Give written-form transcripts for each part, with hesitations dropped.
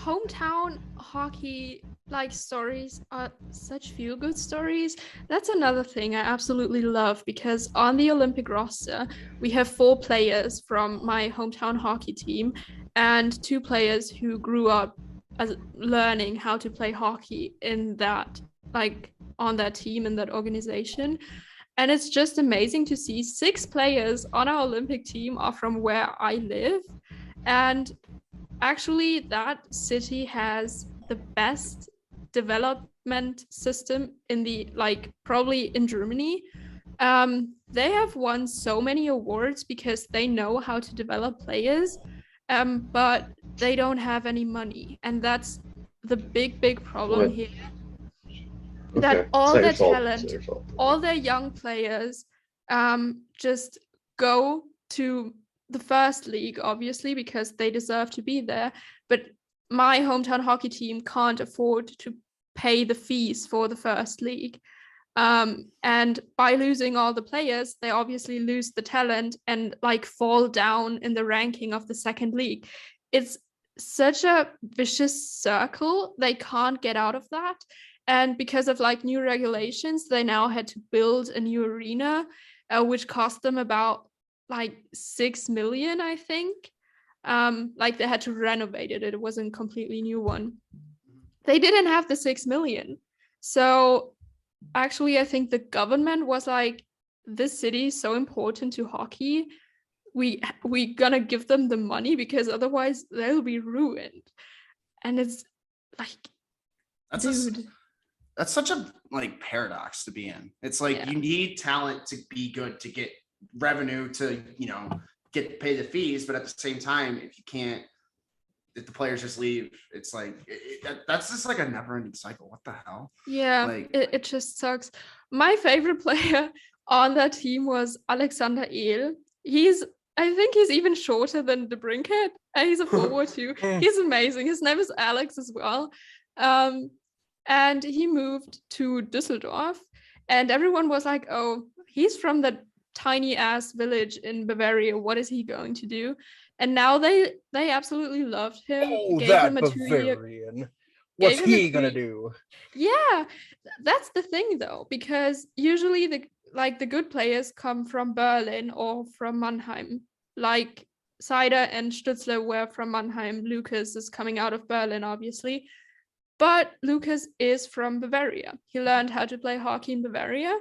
hometown hockey like stories are such feel-good stories. That's another thing I absolutely love, because on the Olympic roster we have 4 players from my hometown hockey team and 2 players who grew up as learning how to play hockey in that, like, on that team, in that organization. And it's just amazing to see 6 players on our Olympic team are from where I live. And actually, that city has the best development system in the, like, probably in Germany. They have won so many awards because they know how to develop players, but they don't have any money. And that's the big problem What? here, Okay. that It's all not your their fault. It's not talent, your fault. all their young players just go to the first league, obviously, because they deserve to be there. But my hometown hockey team can't afford to pay the fees for the first league. And by losing all the players, they obviously lose the talent and like fall down in the ranking of the second league. It's such a vicious circle. They can't get out of that. And because of like new regulations, they now had to build a new arena, which cost them about like 6 million, I think. Like they had to renovate it. It wasn't a completely new one. They didn't have the 6 million. So actually, I think the government was like, this city is so important to hockey. We gonna give them the money because otherwise they'll be ruined. And it's like, That's dude. That's such a like paradox to be in. It's like you need talent to be good to get revenue to, get pay the fees, but at the same time, if the players just leave, it's like that's just like a never-ending cycle. What the hell? Yeah, like it just sucks. My favorite player on that team was Alexander Ehl. I think he's even shorter than the Brinkhead. And he's a forward too. He's amazing. His name is Alex as well. And he moved to Düsseldorf, and everyone was like, oh, he's from that tiny ass village in Bavaria. What is he going to do? And now they absolutely loved him. Oh, Gave that him a 2 year. Bavarian. What's he gonna do? Yeah, that's the thing though, because usually the good players come from Berlin or from Mannheim. Like Seider and Stützle were from Mannheim. Lucas is coming out of Berlin, obviously. But Lucas is from Bavaria. He learned how to play hockey in Bavaria.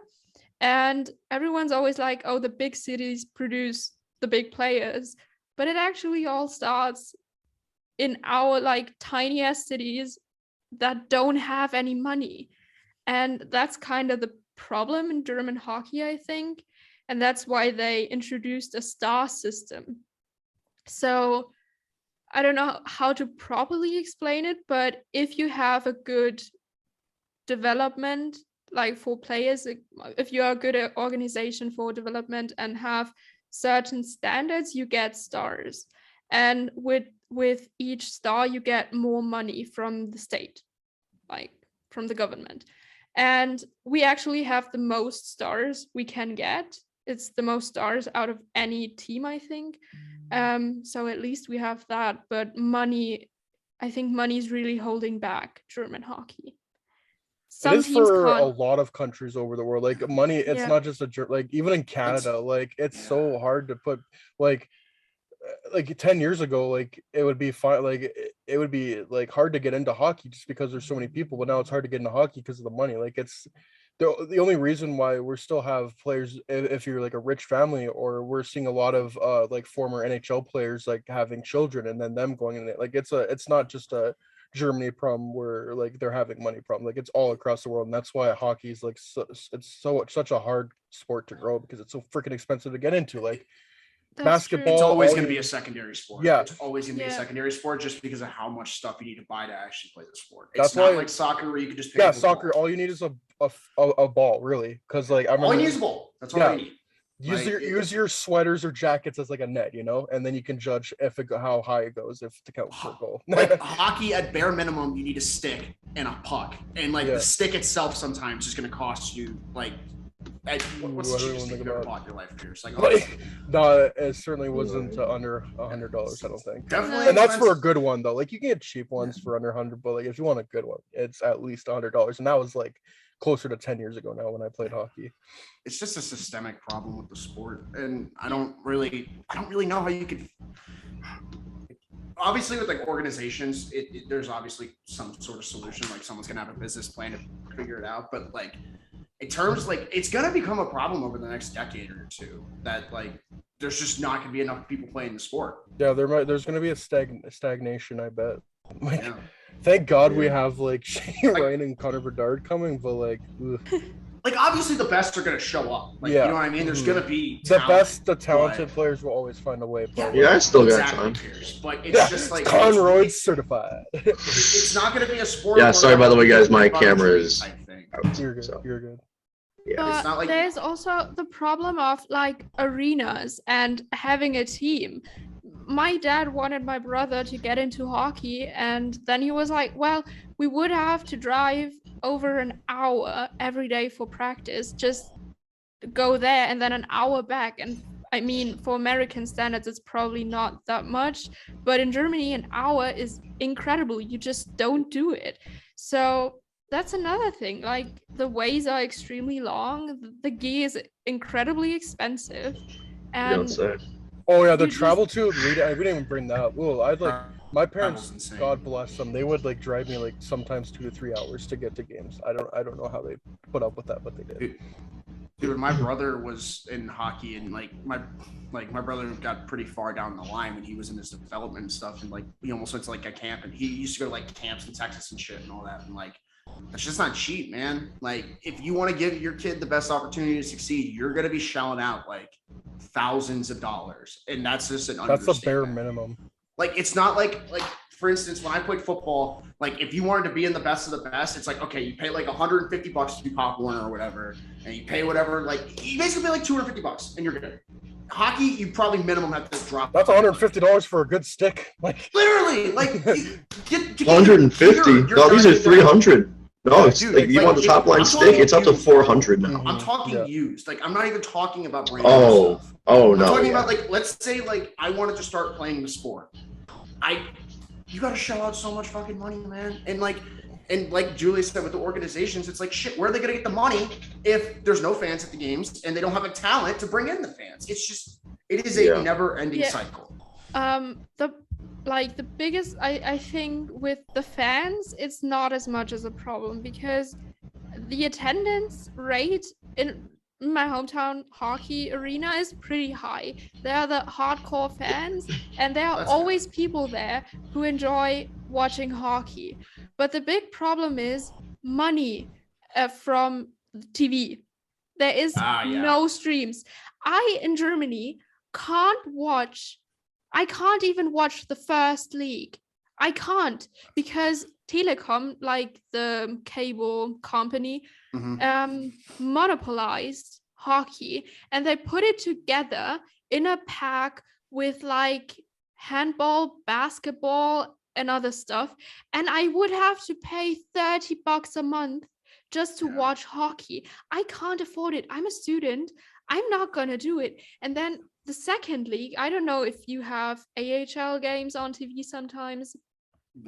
And everyone's always like, oh, the big cities produce the big players. But it actually all starts in our like tiny ass cities that don't have any money. And that's kind of the problem in German hockey, I think. And that's why they introduced a star system. So I don't know how to properly explain it, but if you have a good development, like for players, if you are a good organization for development and have certain standards, you get stars. And with each star, you get more money from the state, like from the government. And we actually have the most stars we can get. It's the most stars out of any team, I think. So at least we have that. But money, I think money is really holding back German hockey. It is for a lot of countries over the world. Like money, it's not just like even in Canada, like it's so hard to put like 10 years ago, like it would be fine, like it would be like hard to get into hockey just because there's so many people, but now it's hard to get into hockey because of the money. Like it's the only reason why we still have players, if you're like a rich family, or we're seeing a lot of like former NHL players like having children and then them going in it. Like it's not just a Germany problem where like they're having money problem. Like it's all across the world, and that's why hockey is like such a hard sport to grow, because it's so freaking expensive to get into. Like basketball, it's always going to be a secondary sport. Yeah, it's always going to be a secondary sport just because of how much stuff you need to buy to actually play the sport. It's that's not like soccer where you can just pick up a soccer ball. All you need is a ball, really, because like I remember all you need is a ball. That's all you need. Use your sweaters or jackets as like a net, and then you can judge how high it goes if to count for a goal. Like hockey, at bare minimum, you need a stick and a puck, and like the stick itself sometimes is going to cost you like What's the cheapest thing you ever bought in your life, Pierce? No, it certainly wasn't under $100. I don't think. Definitely, and that's for a good one though. Like you can get cheap ones for under 100, but like if you want a good one, it's at least $100. And that was like closer to 10 years ago now when I played hockey. It's just a systemic problem with the sport, and I don't really know how you could. Obviously, with like organizations, there's obviously some sort of solution. Like someone's gonna have a business plan to figure it out, but like. In terms like it's gonna become a problem over the next decade or two that like there's just not gonna be enough people playing the sport. Yeah, there's gonna be a stagnation, I bet. Like, thank God we have like Shane Ryan and Connor Bedard coming, but like, like obviously the best are gonna show up. Like you know what I mean? There's gonna be the talented players will always find a way. Yeah, I still got time. But it's just like Conroy certified. It's not gonna be a sport. Yeah, sorry by the way, guys. My camera is. You're good. You're good. Yeah. But it's not like there's also the problem of like arenas and having a team. My dad wanted my brother to get into hockey, and then he was like, well, we would have to drive over an hour every day for practice, just go there and then an hour back. And I mean, for American standards, it's probably not that much, but in Germany, an hour is incredible. You just don't do it. So that's another thing. Like the ways are extremely long. The gear is incredibly expensive. And don't say. Oh yeah, the travel too. We didn't even bring that up. Well, I'd like my parents. God bless them. They would like drive me like sometimes 2 to 3 hours to get to games. I don't know how they put up with that, but they did. Dude, my brother was in hockey, and my brother got pretty far down the line when he was in his development and stuff, and like he almost went to like a camp, and he used to go to like camps in Texas and shit and all that, and like. That's just not cheap, man. Like, if you want to give your kid the best opportunity to succeed, you're going to be shelling out like thousands of dollars, and that's just that's the bare minimum. Like, it's not like for instance, when I played football, like if you wanted to be in the best of the best, it's like okay, you pay like $150 to be Pop Warner or whatever, and you pay whatever, like you basically pay like $250, and you're good. Hockey, you probably minimum have to drop. That's $150 for a good stick. Like literally, like get 150. No, these are 300. No, it's dude, like you want the top line stick, it's up to 400 now. I'm talking used. Like I'm not even talking about brand new stuff. I'm talking about like let's say like I wanted to start playing the sport. You gotta shell out so much fucking money, man. And like Julie said with the organizations, it's like shit, where are they gonna get the money if there's no fans at the games and they don't have a talent to bring in the fans? It's just it is a never-ending cycle. The biggest, I think with the fans, it's not as much as a problem because the attendance rate in my hometown hockey arena is pretty high. There are the hardcore fans, and there are always people there who enjoy watching hockey. But the big problem is money from TV. There is no streams. In Germany, I can't even watch the first league. I can't because Telekom, like the cable company, monopolized hockey, and they put it together in a pack with like handball, basketball, and other stuff. And I would have to pay $30 a month just to watch hockey. I can't afford it. I'm a student. I'm not gonna do it. And then the second league, I don't know if you have AHL games on TV sometimes.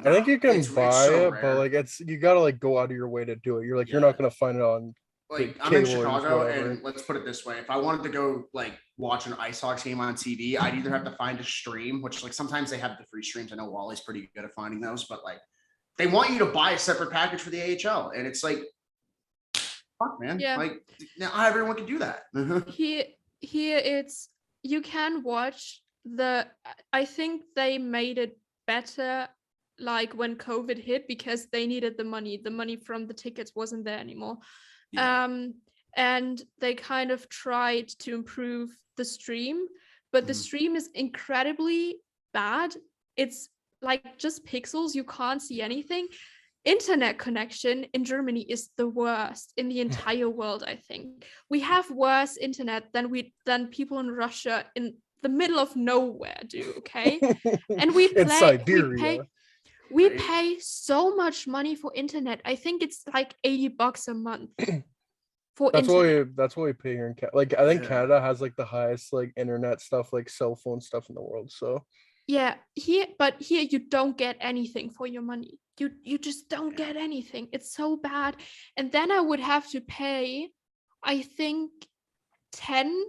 I think you can buy it, but like you gotta like go out of your way to do it. You're like you're not gonna find it on like I'm in Chicago, and let's put it this way: if I wanted to go like watch an Ice Hawks game on TV, I'd either have to find a stream, which like sometimes they have the free streams. I know Wally's pretty good at finding those, but like they want you to buy a separate package for the AHL, and it's like fuck, man. Yeah. Like now everyone can do that. Here it's you can watch I think they made it better like when COVID hit because they needed the money from the tickets wasn't there anymore. And they kind of tried to improve the stream, but the stream is incredibly bad. It's like just pixels, you can't see anything. Internet connection in Germany is the worst in the entire world. I think we have worse internet than people in Russia in the middle of nowhere do. Okay, and we pay so much money for internet. I think it's like $80 a month for That's internet. why we pay here in Canada. Like I think Canada has like the highest like internet stuff, like cell phone stuff in the world. So Yeah, here you don't get anything for your money. You just don't get anything. It's so bad. And then I would have to pay, I think 10,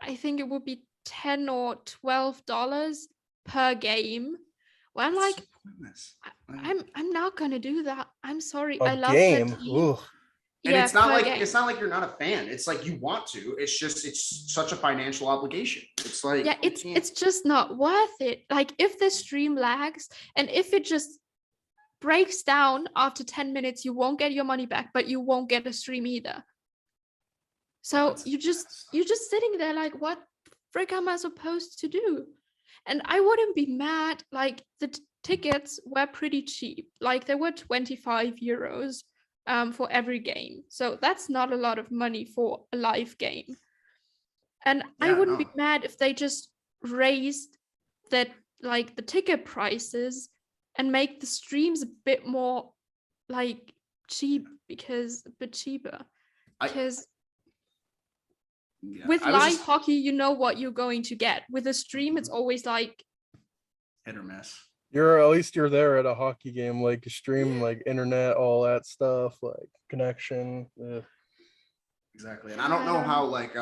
I think it would be $10 or $12 per game. Well, I'm like, I'm not gonna do that. I'm sorry. I love game. that team. Ugh. And Yeah, it's not like game. it's not like you're not a fan. It's like you want to. It's just it's such a financial obligation. It's like Yeah, it's just not worth it. Like if the stream lags and if it just breaks down after 10 minutes, you won't get your money back, but you won't get a stream either. So you're just sitting there like, what frick am I supposed to do? And I wouldn't be mad. Like the tickets were pretty cheap. Like they were 25 euros for every game. So that's not a lot of money for a live game. And I wouldn't be mad if they just raised that, like the ticket prices, and make the streams a bit more like cheap, because a bit cheaper. Because with live hockey, you know what you're going to get. With a stream, it's always like hit or miss. At least you're there at a hockey game, like stream, like internet, all that stuff, like connection. Exactly. And I don't know how like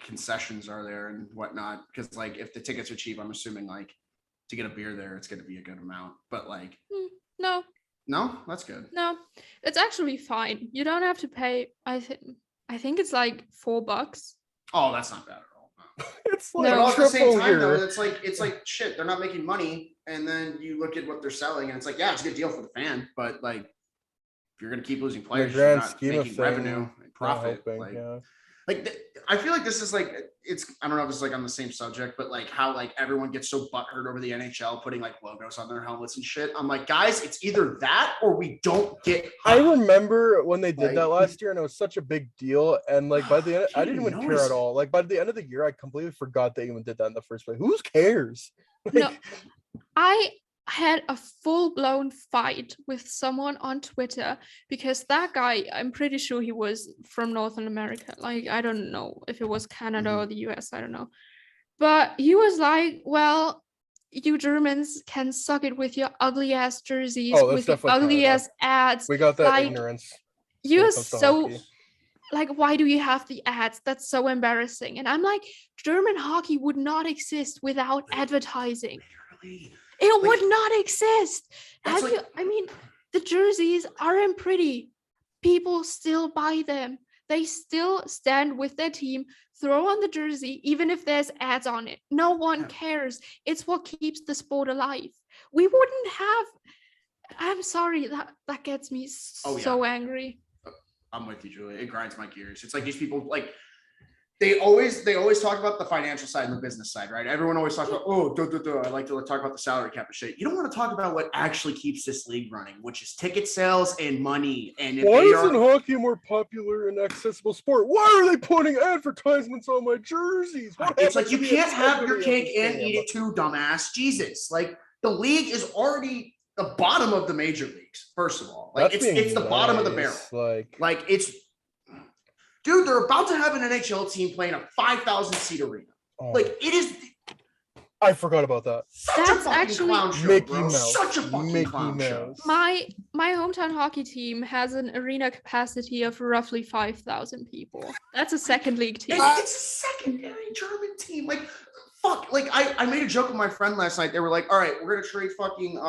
concessions are there and whatnot, because like if the tickets are cheap, I'm assuming like to get a beer there, it's going to be a good amount. But like no, that's good. No, it's actually fine. You don't have to pay. I think it's like $4. Oh, that's not bad at all. No. It's like at the same time here. though, it's like shit. They're not making money, and then you look at what they're selling, and it's like, yeah, it's a good deal for the fan, but like if you're going to keep losing players, you're not making revenue and profit. I feel like this is like, I don't know if it's like on the same subject, but like how like everyone gets so butthurt over the NHL putting like logos on their helmets and shit. I'm like, guys, it's either that or we don't get hot. I remember when they did that last year and it was such a big deal. And like by the end, I didn't even care at all. Like by the end of the year, I completely forgot they even did that in the first place. Who cares? No, I had a full-blown fight with someone on Twitter because that guy, I'm pretty sure he was from Northern America. Like, I don't know if it was Canada or the US, I don't know. But he was like, well, you Germans can suck it with your ugly ass jerseys, with your ugly ass ads. We got that like, ignorance. You're so like, why do you have the ads? That's so embarrassing. And I'm like, German hockey would not exist without advertising. Literally. It would not exist. I mean, the jerseys aren't pretty. People still buy them. They still stand with their team, throw on the jersey, even if there's ads on it. No one cares. It's what keeps the sport alive. We wouldn't have. I'm sorry, that gets me so angry. I'm with you, Julia. It grinds my gears. It's like these people, like, they always talk about the financial side and the business side, right? Everyone always talks about, I like to talk about the salary cap and shit. You don't want to talk about what actually keeps this league running, which is ticket sales and money. And why isn't hockey a more popular and accessible sport? Why are they putting advertisements on my jerseys? It's like, you can't have your cake and eat it too, dumbass. Jesus. Like, the league is already the bottom of the major leagues, first of all. Like, it's the bottom of the barrel. Like it's, dude, they're about to have an NHL team playing a 5,000 seat arena. Like, it is. I forgot about that. That's actually clown show, Mickey bro. Mouse. Such a fucking Mickey clown Mouse. show. My hometown hockey team has an arena capacity of roughly 5,000 people. That's a second league team. It's a secondary German team. Like, fuck. Like, I made a joke with my friend last night. They were like, all right, we're gonna trade fucking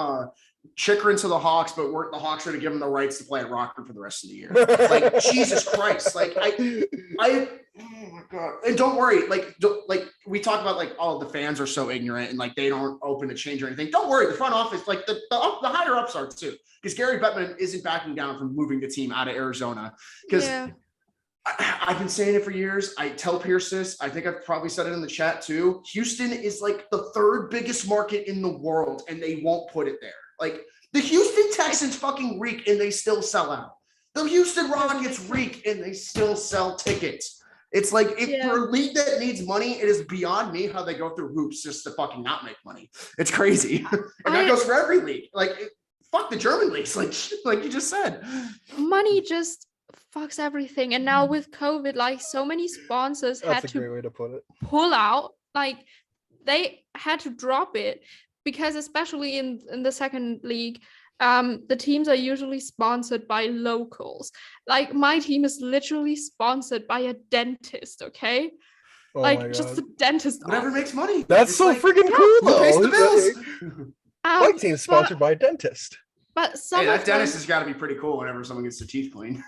Chikrin to the Hawks, but the Hawks are gonna give them the rights to play at Rockford for the rest of the year. Like, Jesus Christ. Like, oh my God. And don't worry, like we talk about like, oh, the fans are so ignorant and like they don't open to change or anything. Don't worry, the front office, like the higher ups are too. Because Gary Bettman isn't backing down from moving the team out of Arizona. Because I've been saying it for years. I tell Pierce this. I think I've probably said it in the chat too. Houston is like the third biggest market in the world, and they won't put it there. Like, the Houston Texans fucking reek and they still sell out. The Houston Rockets reek and they still sell tickets. It's like, for a league that needs money, it is beyond me how they go through hoops just to fucking not make money. It's crazy. And that goes for every league. Like, fuck the German leagues, like you just said. Money just fucks everything. And now with COVID, like so many sponsors That's had a to great way to put it. pull out, like they had to drop it because especially in the second league, the teams are usually sponsored by locals. Like my team is literally sponsored by a dentist, okay? Oh like just the dentist Whatever office. makes money. That's It's so like, freaking cool who though. pays the bills? My team's sponsored by a dentist. But some Hey, of that dentist them, has got to be pretty cool whenever someone gets their teeth cleaned.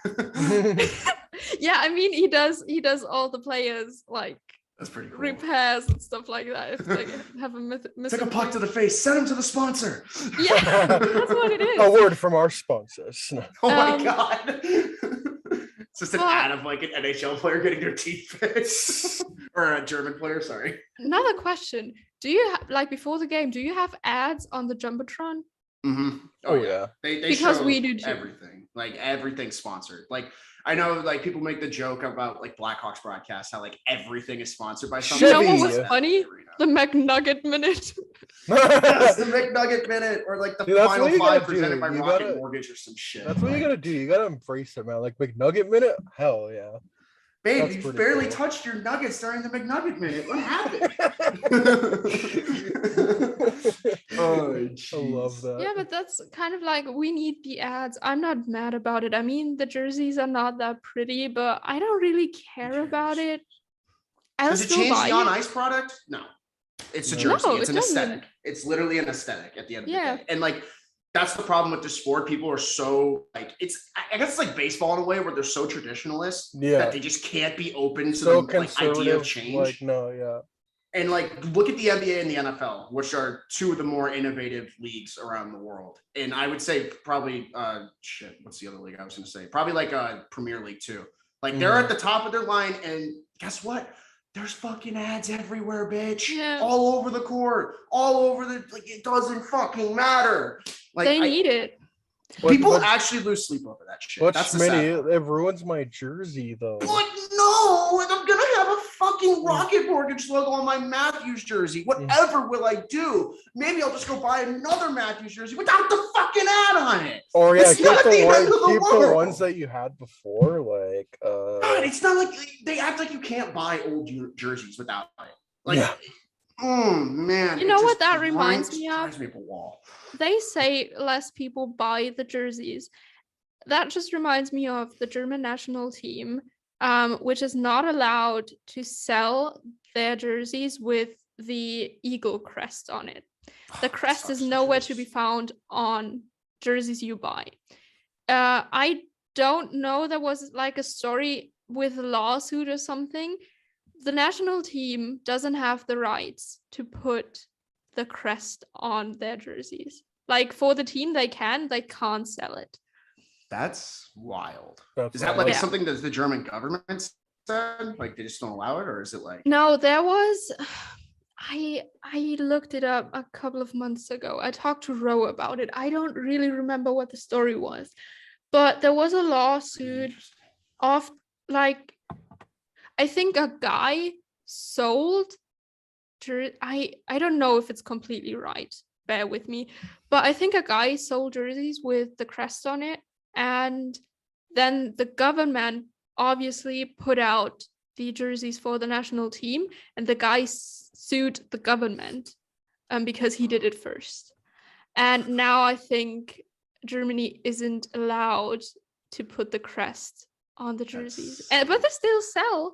yeah, I mean he does all the players like That's pretty cool. repairs and stuff like that. If they have a Took a puck to the face. Send him to the sponsor. Yeah, that's what it is. A word from our sponsors. Oh my god. It's just an ad of like an NHL player getting their teeth fixed. Or a German player, sorry. Another question. Do you like before the game, do you have ads on the Jumbotron? Mm-hmm. Oh yeah. They Because show we do too. everything. Like everything's sponsored. Like I know like people make the joke about like Blackhawks broadcast, how like everything is sponsored by something. You know what Chevy. was funny? The McNugget minute. Yes, the McNugget minute or like the Dude, that's final what you gotta five presented do. by You Rocket gotta- Mortgage or some shit. That's what you gotta do. You gotta embrace it, man. Like McNugget minute, hell yeah. Babe, That's you pretty barely cool. touched your nuggets during the McNugget minute. What happened? Oh, I love that. Yeah, but that's kind of like we need the ads. I'm not mad about it. I mean, the jerseys are not that pretty, but I don't really care about it. I'll Does it still change buy the it. on-ice product? No. It's a No. jersey. No, It's it an doesn't. aesthetic. It's literally an aesthetic at the end of Yeah. the day. And like that's the problem with the sport. People are so like I guess it's like baseball in a way where they're so traditionalist Yeah. that they just can't be open to So the like, idea conservative. of change. Like no, yeah. And like look at the NBA and the NFL, which are two of the more innovative leagues around the world. And I would say probably what's the other league I was gonna say? Probably like Premier League too. Like they're at the top of their line, and guess what? There's fucking ads everywhere, bitch. Yeah. All over the court, all over the like it doesn't fucking matter. Like They need it. people But- actually lose sleep over that shit. But That's the Schmitty, sad part. it ruins my jersey though. But no, I'm gonna have a fucking Rocket Mortgage logo on my Matthews jersey. Whatever will I do? Maybe I'll just go buy another Matthews jersey without the fucking ad on it. Or yeah, It's keep not the end of the keep the world. ones that you had before, like God, it's not like they act like you can't buy old jerseys without it. Like, Yeah. Man. You it know what just that reminds me of? drives me up a wall. They say less people buy the jerseys. That just reminds me of the German national team, which is not allowed to sell their jerseys with the eagle crest on it. The crest is nowhere to be found on jerseys you buy. I don't know, there was like a story with a lawsuit or something. The national team doesn't have the rights to put the crest on their jerseys. Like for the team, they can't sell it. That's wild. That's Is that like Yeah. something that the German government said? Like they just don't allow it, or is it like No, there was. I looked it up a couple of months ago. I talked to Ro about it. I don't really remember what the story was, but there was a lawsuit of like, I think a guy sold. I don't know if it's completely right. Bear with me, but I think a guy sold jerseys with the crest on it, and then the government obviously put out the jerseys for the national team, and the guy sued the government because he did it first. And now I think Germany isn't allowed to put the crest on the jerseys, but they still sell.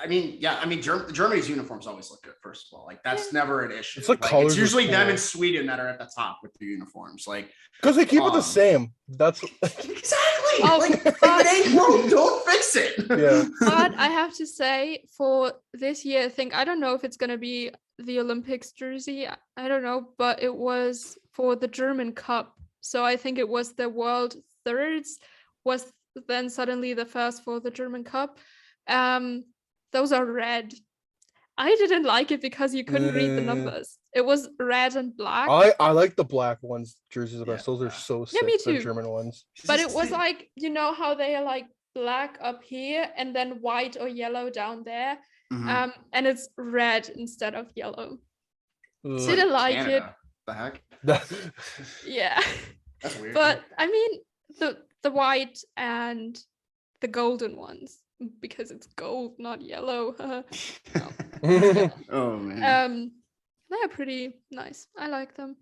I mean, yeah, I mean, Germany's uniforms always look good, first of all. Like, that's never an issue. It's like colors it's are usually them cool. in Sweden that are at the top with the uniforms. Like, because they keep it the same. That's exactly. Oh, Like, if it ain't broke, don't fix it. Yeah. But I have to say, for this year, I don't know if it's going to be the Olympics jersey. I don't know, but it was for the German Cup. So I think it was the world thirds was then suddenly the first for the German Cup. Those are red. I didn't like it because you couldn't read the numbers. It was red and black. I like the black ones jerseys the best. Yeah. Those are so Yeah, sick. me The too. German ones. But it was like, you know how they are like black up here and then white or yellow down there. Mhm. And it's red instead of yellow. Ugh. Didn't like it. Canada. The heck? Yeah. That's weird. But I mean, the white and the golden ones because it's gold, not yellow. Oh man. They're pretty nice. I like them.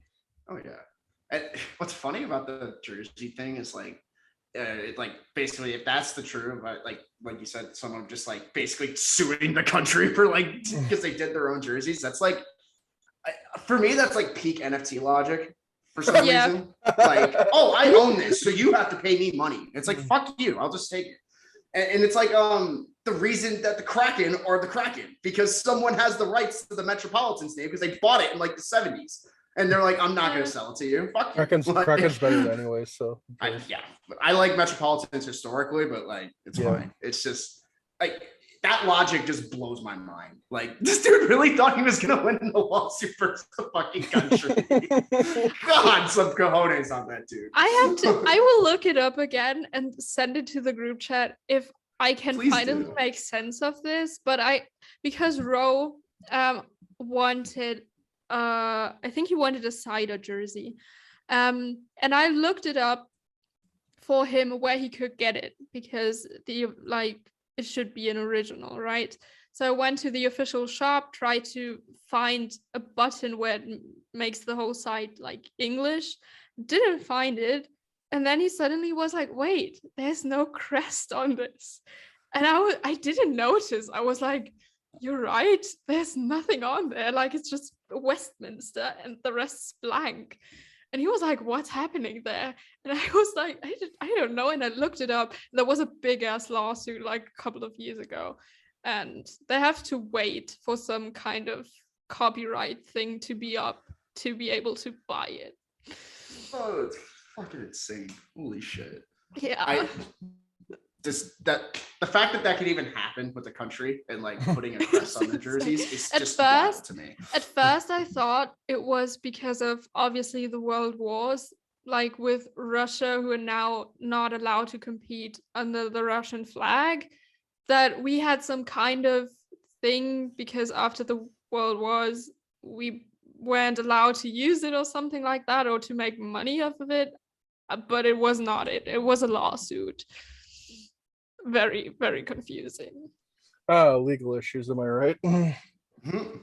Oh yeah. And what's funny about the jersey thing is like, like basically if that's the truth, like you said, someone just like basically suing the country for like because they did their own jerseys. That's like, for me, that's like peak NFT logic for some reason. Like, oh, I own this, so you have to pay me money. It's like, fuck you, I'll just take it. And it's like the reason that the Kraken are the Kraken because someone has the rights to the Metropolitans name because they bought it in like the 70s. And they're like, I'm not going to sell it to you. Fuck Kraken's, you. Kraken's better anyway, so. I like Metropolitans historically, but like, it's fine. It's just like, that logic just blows my mind. Like, this dude really thought he was going to win the lawsuit for the fucking country. God, some cojones on that dude. I will look it up again and send it to the group chat if I can finally make sense of this. But because Roe wanted, I think he wanted a cider jersey. And I looked it up for him where he could get it because it should be an original, right? So I went to the official shop, tried to find a button where it makes the whole site like English, didn't find it. And then he suddenly was like, wait, there's no crest on this. And I didn't notice. I was like, you're right, there's nothing on there. Like, it's just Westminster and the rest's blank. And he was like, what's happening there? And I was like, I don't know. And I looked it up. There was a big ass lawsuit like a couple of years ago. And they have to wait for some kind of copyright thing to be up to be able to buy it. Oh, it's fucking insane. Holy shit. Yeah. The fact that could even happen with the country and like putting a crest on the jerseys is just wild to me. At first I thought it was because of obviously the world wars, like with Russia, who are now not allowed to compete under the Russian flag, that we had some kind of thing because after the world wars we weren't allowed to use it or something like that, or to make money off of it. But it was not it. It was a lawsuit. Very, very confusing. Legal issues, am I right?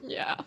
Yeah.